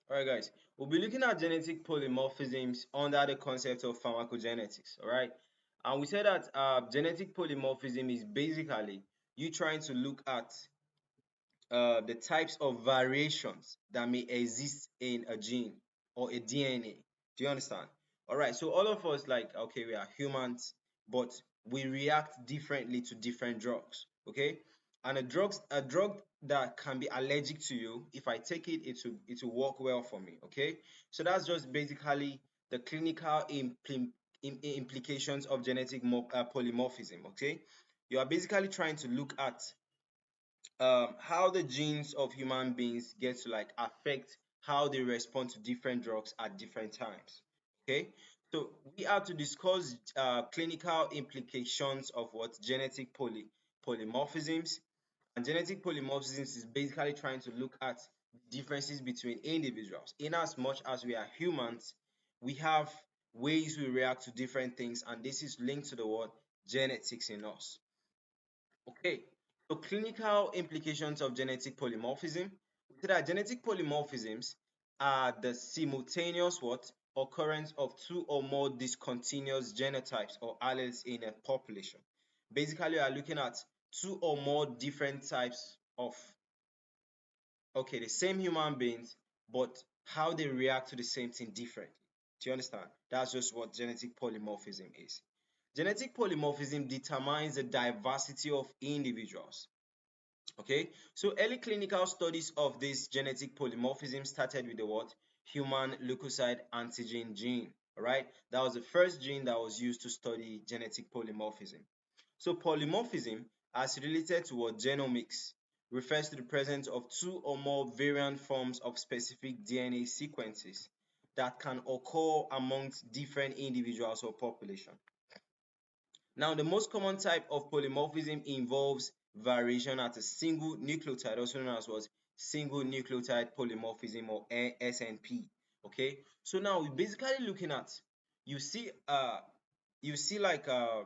All right, guys, we'll be looking at genetic polymorphisms under the concept of pharmacogenetics. All right, and we said that genetic polymorphism is basically you trying to look at the types of variations that may exist in a gene or a DNA. Do you understand? All right, so all of us, like, okay, we are humans, but we react differently to different drugs. Okay, and a drug that can be allergic to you, if I take it, it will work well for me. Okay, so that's just basically the clinical implications of genetic polymorphism. Okay, you are basically trying to look at how the genes of human beings get to like affect how they respond to different drugs at different times. Okay, so we are to discuss clinical implications of what genetic polymorphisms. And genetic polymorphisms is basically trying to look at differences between individuals. In as much as we are humans, we have ways we react to different things, and this is linked to the word genetics in us. Okay, so clinical implications of genetic polymorphism. We say that genetic polymorphisms are the simultaneous what occurrence of two or more discontinuous genotypes or alleles in a population. Basically, we are looking at two or more different types of the same human beings, but how they react to the same thing differently. Do you understand? That's just what genetic polymorphism is. Genetic polymorphism determines the diversity of individuals. Okay, so early clinical studies of this genetic polymorphism started with the what? Human leukocyte antigen gene. All right, that was the first gene that was used to study genetic polymorphism. So polymorphism, as related to what genomics, refers to the presence of two or more variant forms of specific DNA sequences that can occur amongst different individuals or population. Now, the most common type of polymorphism involves variation at a single nucleotide, also known as what? Single nucleotide polymorphism, or SNP. Okay, so now we're basically looking at, you see like a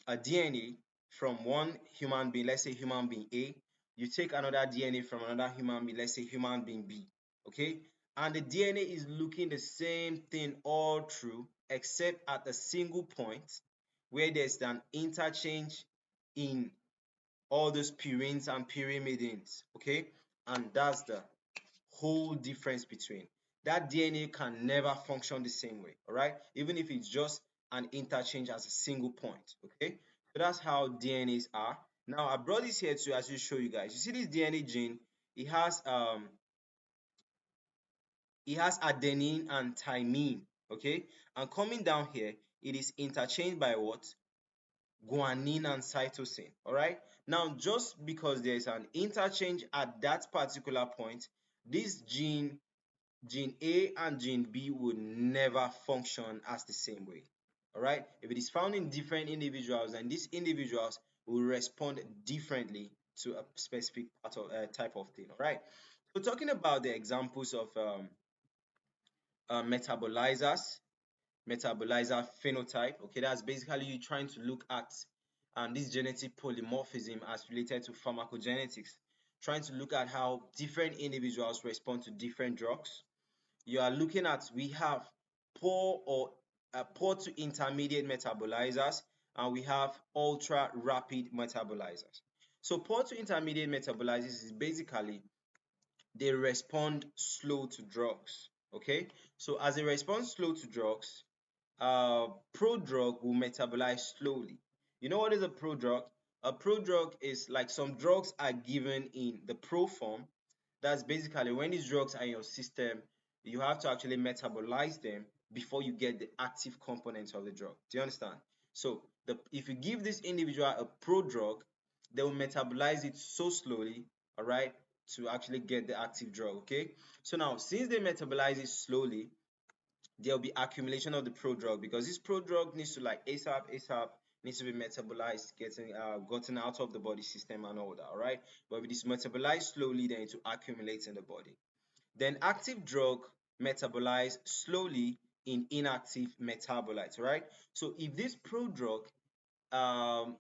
DNA from one human being, let's say human being A. You take another DNA from another human being, let's say human being B. Okay, and the DNA is looking the same thing all through, except at a single point where there's an interchange in all those purines and pyrimidines. Okay, and that's the whole difference between. That DNA can never function the same way. All right, even if it's just an interchange as a single point. Okay, so that's how DNAs are. Now I brought this here to actually show you guys. You see this DNA gene, it has adenine and thymine. Okay, and coming down here, it is interchanged by what? Guanine and cytosine. All right, now just because there is an interchange at that particular point, this gene A and gene B would never function as the same way. All right, if it is found in different individuals, then these individuals will respond differently to a specific type of thing. All right, so talking about the examples of metabolizers, metabolizer phenotype. Okay, that's basically you trying to look at this genetic polymorphism as related to pharmacogenetics, trying to look at how different individuals respond to different drugs. You are looking at, we have poor to intermediate metabolizers, and we have ultra rapid metabolizers. So poor to intermediate metabolizers is basically they respond slow to drugs. Okay, so as they respond slow to drugs, prodrug will metabolize slowly. You know what is a prodrug? A prodrug is like some drugs are given in the pro form. That's basically when these drugs are in your system, you have to actually metabolize them before you get the active components of the drug. Do you understand? So if you give this individual a prodrug, they will metabolize it so slowly, all right, to actually get the active drug. Okay, so now since they metabolize it slowly, there'll be accumulation of the prodrug, because this prodrug needs to like ASAP needs to be metabolized, getting gotten out of the body system and all that. All right, but if it is metabolized slowly, then it will accumulate in the body. Then active drug metabolize slowly in inactive metabolites. Right, so if this prodrug um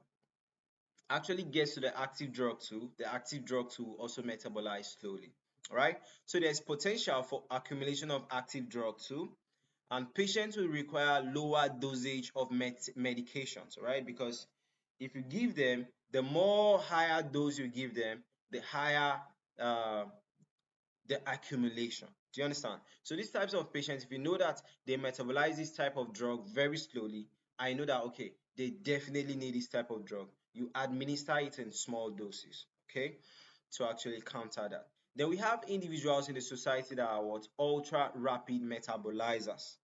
actually gets to the active drug too, the active drug too will also metabolize slowly. right? So there's potential for accumulation of active drug too, and patients will require lower dosage of medications, right? Because if you give them, the more higher dose you give them, the higher uh, the accumulation. Do you understand? So these types of patients, if you know that they metabolize this type of drug very slowly, I know that okay, they definitely need this type of drug. You administer it in small doses, okay, to actually counter that. Then we have individuals in the society that are what ultra rapid metabolizers.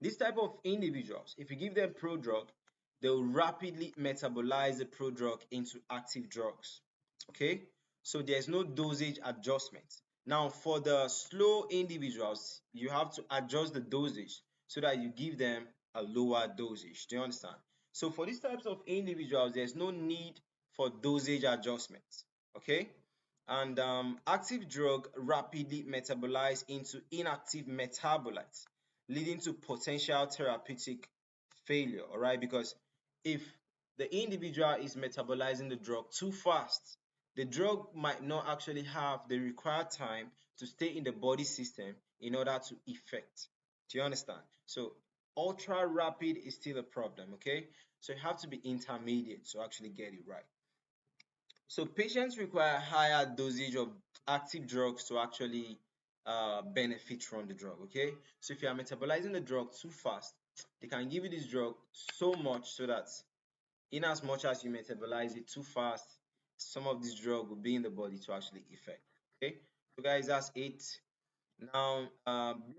This type of individuals, if you give them prodrug, they'll rapidly metabolize the prodrug into active drugs. Okay, so there's no dosage adjustment. Now, for the slow individuals, you have to adjust the dosage so that you give them a lower dosage. Do you understand? So, for these types of individuals, there's no need for dosage adjustments. Okay, and active drug rapidly metabolize into inactive metabolites, leading to potential therapeutic failure, all right? Because if the individual is metabolizing the drug too fast, the drug might not actually have the required time to stay in the body system in order to effect. Do you understand? So ultra rapid is still a problem, okay? So you have to be intermediate to actually get it right. So patients require higher dosage of active drugs to actually benefit from the drug, okay? So if you are metabolizing the drug too fast, they can give you this drug so much so that in as much as you metabolize it too fast, some of this drug will be in the body to actually effect, okay? So guys, that's it. Now,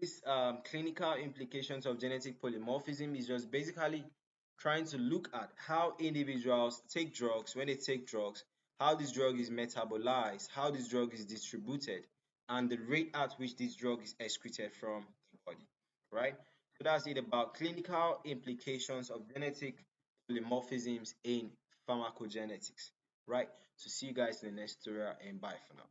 this clinical implications of genetic polymorphism is just basically trying to look at how individuals take drugs, when they take drugs, how this drug is metabolized, how this drug is distributed, and the rate at which this drug is excreted from the body, right? So that's it about clinical implications of genetic polymorphisms in pharmacogenetics, right? So see you guys in the next tutorial and bye for now.